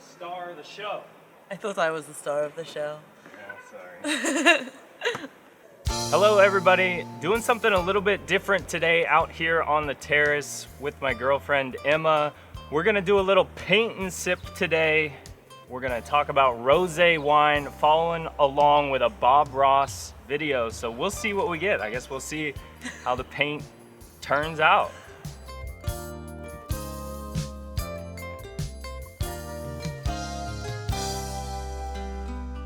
star of the show. I thought I was the star of the show. Yeah, sorry. Hello everybody, doing something a little bit different today out here on the terrace with my girlfriend Emma. We're gonna do a little paint and sip today. We're gonna talk about rosé wine, following along with a Bob Ross video. So we'll see what we get. I guess we'll see how the paint turns out.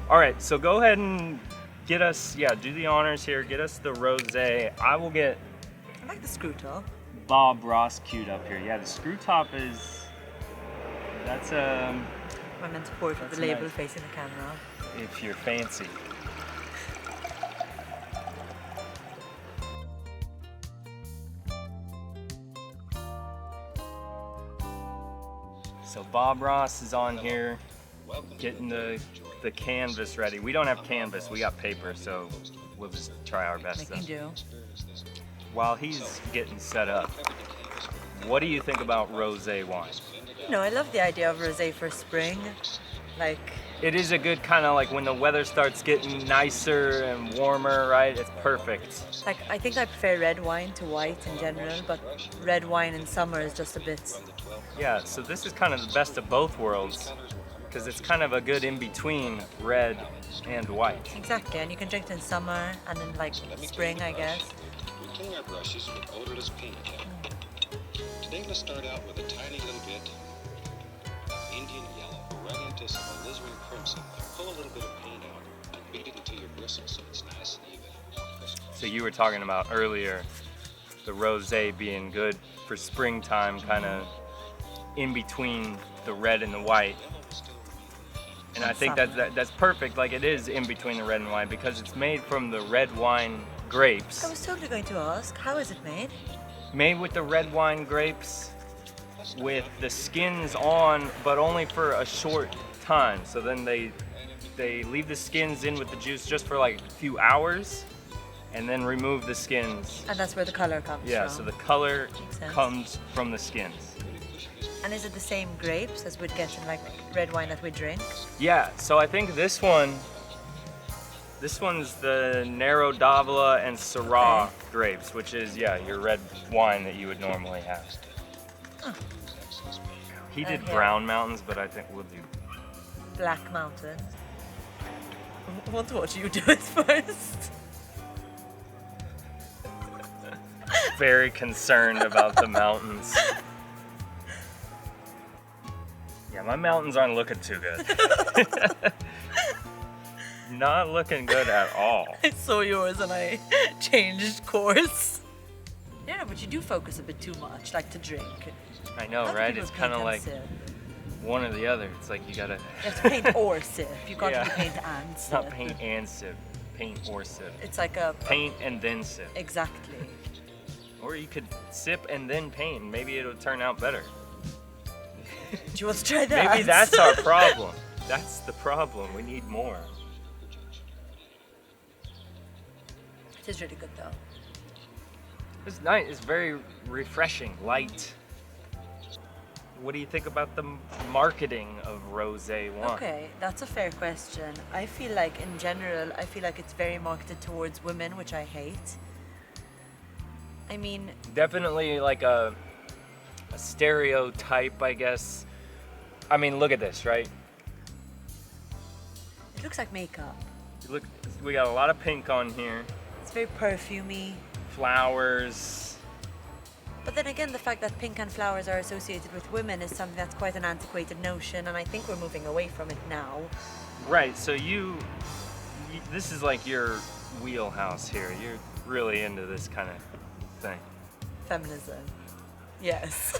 All right, so go ahead and get us, do the honors here. Get us the rosé. I will get I like the screw top. Bob Ross queued up here. Yeah, the screw top is, that's I meant to pour it with That's the label nice. facing the camera. if you're fancy. So Bob Ross is on here, getting the canvas ready. We don't have canvas, we got paper, so we'll just try our best. Making do. While he's getting set up, what do you think about rosé wine? No, I love the idea of rosé for spring. Like, It is a good kind of like when the weather starts getting nicer and warmer, right? It's perfect. I think I prefer red wine to white in general, but red wine in summer is just a bit. Yeah, so this is kind of the best of both worlds because it's kind of a good in-between red and white. Exactly, and you can drink it in summer and in like spring, I guess. We clean our brushes with odorless paint again. Today let's start out with a tiny little bit of Indian yellow, right into some alizarin crimson. Pull a little bit of paint out and beat it into your bristle so it's nice and even. So you were talking about earlier the rosé being good for springtime, kind of in between the red and the white. And I think that's perfect, like it is in between the red and white because it's made from the red wine I grapes. was totally going to ask, how is it made? Made with the red wine grapes with the skins on, but only for a short time. So then they leave the skins in with the juice just for like a few hours and then remove the skins. And that's where the color comes Yeah, from. so the color Makes sense. comes from the skins. And is it the same grapes as we'd get in like red wine that we drink? Yeah, so I think this one's the Nero d'Avola and Syrah Okay. grapes, which is, your red wine that you would normally have. Huh. He did Yeah. Brown Mountains, but I think we'll do. Black Mountain. I want to watch you do it first. Very concerned about the mountains. Yeah, my mountains aren't looking too good. Not looking good at all. I saw yours and I changed course. Yeah, but you do focus a bit too much, like to drink. I know, Other right? people It's paint kind of and like sip. one or the other. It's like you gotta. You have to paint or sip. You can't Yeah. do paint and sip. Not paint and sip. Paint or sip. It's like a Paint and then sip. exactly. Or you could sip and then paint. And maybe it'll turn out better. Do you want to try that? Maybe that's our problem. That's the problem. We need more. It is really good though. It's nice. It's very refreshing, light. What do you think about the marketing of rosé wine? Okay, that's a fair question. I feel like in general, I feel like it's very marketed towards women, which I hate. I mean, Definitely like a stereotype, I guess. I mean, look at this, right? it looks like makeup. Look, we got a lot of pink on here, It's very perfumey. flowers. But then again, the fact that pink and flowers are associated with women is something that's quite an antiquated notion, and I think we're moving away from it now. Right, so this is like your wheelhouse here. You're really into this kind of thing. Feminism. Yes.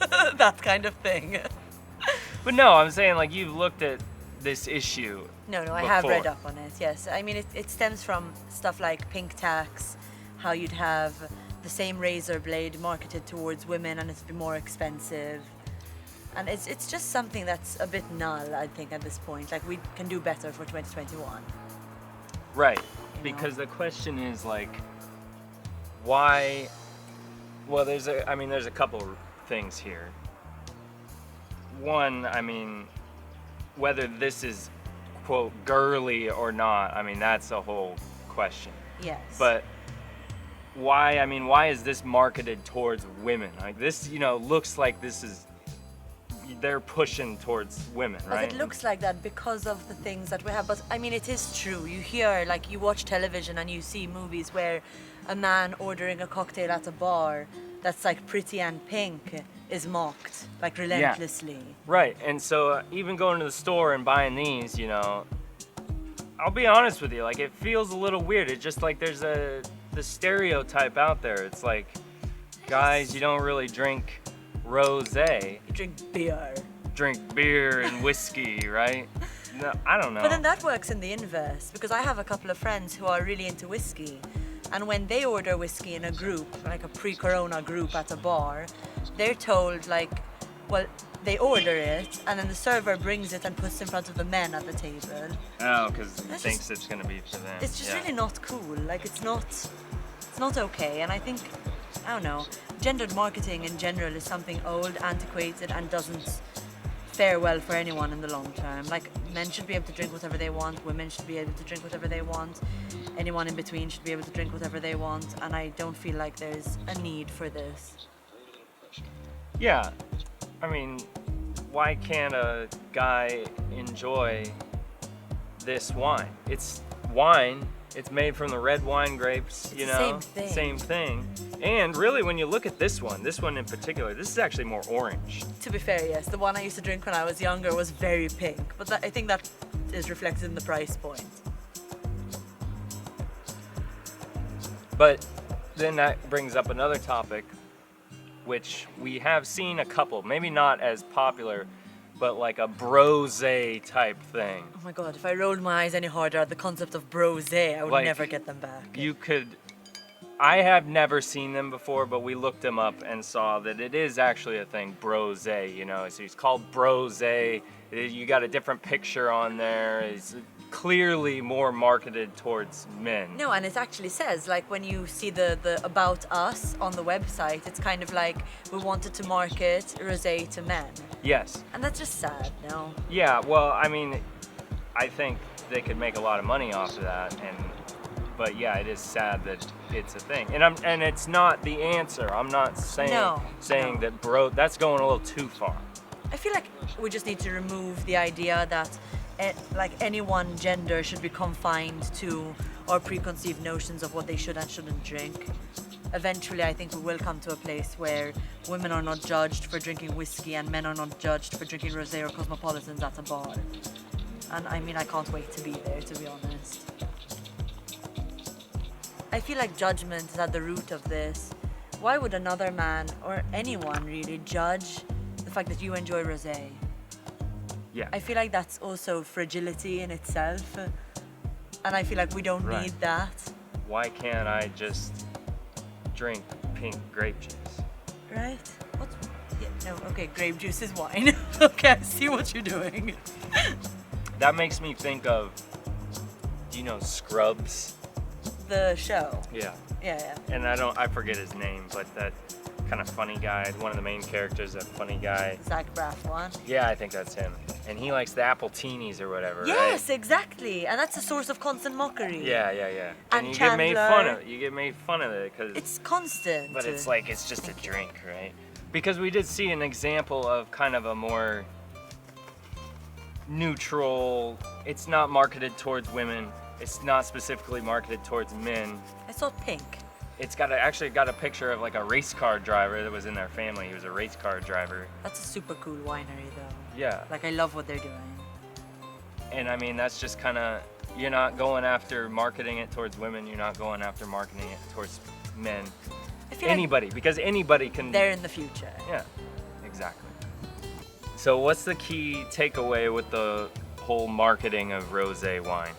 That kind of thing. But no, I'm saying like you've looked at this issue. No, I have read before. up on it, yes. I mean, it stems from stuff like pink tax, how you'd have the same razor blade marketed towards women and it'd be more expensive. And it's just something that's a bit null, I think, at this point. Like, we can do better for 2021. Right, because the question is like, why? Well, there's a couple things here. One, I mean, whether this is, quote, girly or not, I mean, that's a whole question. Yes. But why is this marketed towards women? Like this, looks like this is, they're pushing towards women, But right? it looks like that because of the things that we have. But I mean, it is true. You hear, like, you watch television and you see movies where a man ordering a cocktail at a bar that's like pretty and pink is mocked, like, relentlessly. Right, and so even going to the store and buying these, I'll be honest with you, like, it feels a little weird. It's just like there's the stereotype out there. It's like, guys, you don't really drink rosé. You drink beer. Drink beer and whiskey, right? No, I don't know. But then that works in the inverse, because I have a couple of friends who are really into whiskey, and when they order whiskey in a group, like a pre-corona group at a bar, they're told, like, well, they order it, and then the server brings it and puts it in front of the men at the table. Oh, because he That's thinks just- it's gonna be for them. It's just Yeah. really not cool. Like, it's not okay. And I think, I don't know, gendered marketing in general is something old, antiquated, and doesn't fare well for anyone in the long term. Like, men should be able to drink whatever they want, women should be able to drink whatever they want, anyone in between should be able to drink whatever they want, and I don't feel like there's a need for this. Yeah, I mean, why can't a guy enjoy this wine? It's wine. It's made from the red wine grapes, It's the same thing. Same thing. And really, when you look at this one in particular, this is actually more orange. To be fair, yes, the one I used to drink when I was younger was very pink, but I think that is reflected in the price point. But then that brings up another topic, which we have seen a couple, maybe not as popular, but like a brosé type thing. Oh my god, if I rolled my eyes any harder at the concept of brosé, I would Like, never get them back. I have never seen them before, but we looked them up and saw that it is actually a thing, brosé, so it's called brosé. You got a different picture on there. It's clearly more marketed towards men. No, and it actually says, like, when you see the About Us on the website, it's kind of like, we wanted to market rosé to men. Yes. And that's just sad, no? Yeah, well, I mean, I think they could make a lot of money off of that, but yeah, it is sad that it's a thing. And it's not the answer. I'm not saying No. that that's going a little too far. I feel like we just need to remove the idea that like any one gender should be confined to our preconceived notions of what they should and shouldn't drink. Eventually, I think we will come to a place where women are not judged for drinking whiskey and men are not judged for drinking rosé or cosmopolitans at a bar. And I mean, I can't wait to be there, to be honest. I feel like judgment is at the root of this. Why would another man, or anyone really, judge the fact that you enjoy rosé? Yeah. I feel like that's also fragility in itself. And I feel like we don't Right. need that. Why can't I just drink pink grape juice? Right? What? Yeah, no, okay, grape juice is wine. Okay, I see what you're doing. That makes me think of, do you know Scrubs? The show. Yeah. Yeah. And I forget his name, but that kind of funny guy, one of the main characters, that funny guy. Zach Braff one. Yeah, I think that's him. And he likes the apple teenies or whatever, Yes, right? exactly. And that's a source of constant mockery. Yeah. And you get made fun Chandler. of. You get made fun of it because. It's constant. But it's like it's just a drink, right? Because we did see an example of kind of a more neutral. It's not marketed towards women. It's not specifically marketed towards men. I saw pink. It's actually got a picture of like a race car driver that was in their family. He was a race car driver. That's a super cool winery though. Yeah. Like, I love what they're doing. And I mean, that's just kind of, you're not going after marketing it towards women. You're not going after marketing it towards men. I feel Anybody, because anybody can. like they're in the future. Yeah, exactly. So what's the key takeaway with the whole marketing of rosé wine?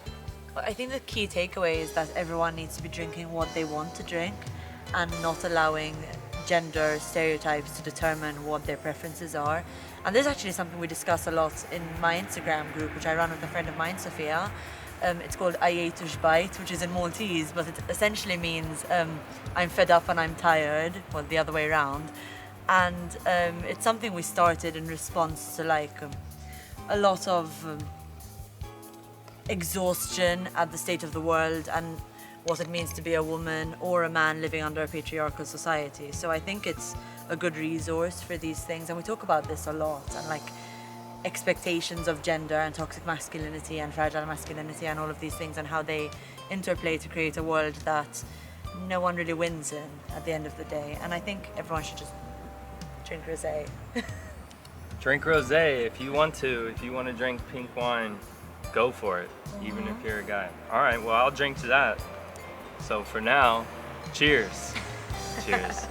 Well, I think the key takeaway is that everyone needs to be drinking what they want to drink and not allowing gender stereotypes to determine what their preferences are. And this is actually something we discuss a lot in my Instagram group, which I run with a friend of mine, Sophia. It's called I ate bite, which is in Maltese, but it essentially means I'm fed up and I'm tired, well, the other way around. And it's something we started in response to, like, a lot of exhaustion at the state of the world and what it means to be a woman or a man living under a patriarchal society. So I think it's a good resource for these things, and we talk about this a lot, and like expectations of gender and toxic masculinity and fragile masculinity and all of these things and how they interplay to create a world that no one really wins in at the end of the day. And I think everyone should just drink rosé. Drink rosé if you want to. If you want to drink pink wine, go for it, even if you're a guy. All right, well, I'll drink to that. So for now, cheers. Cheers.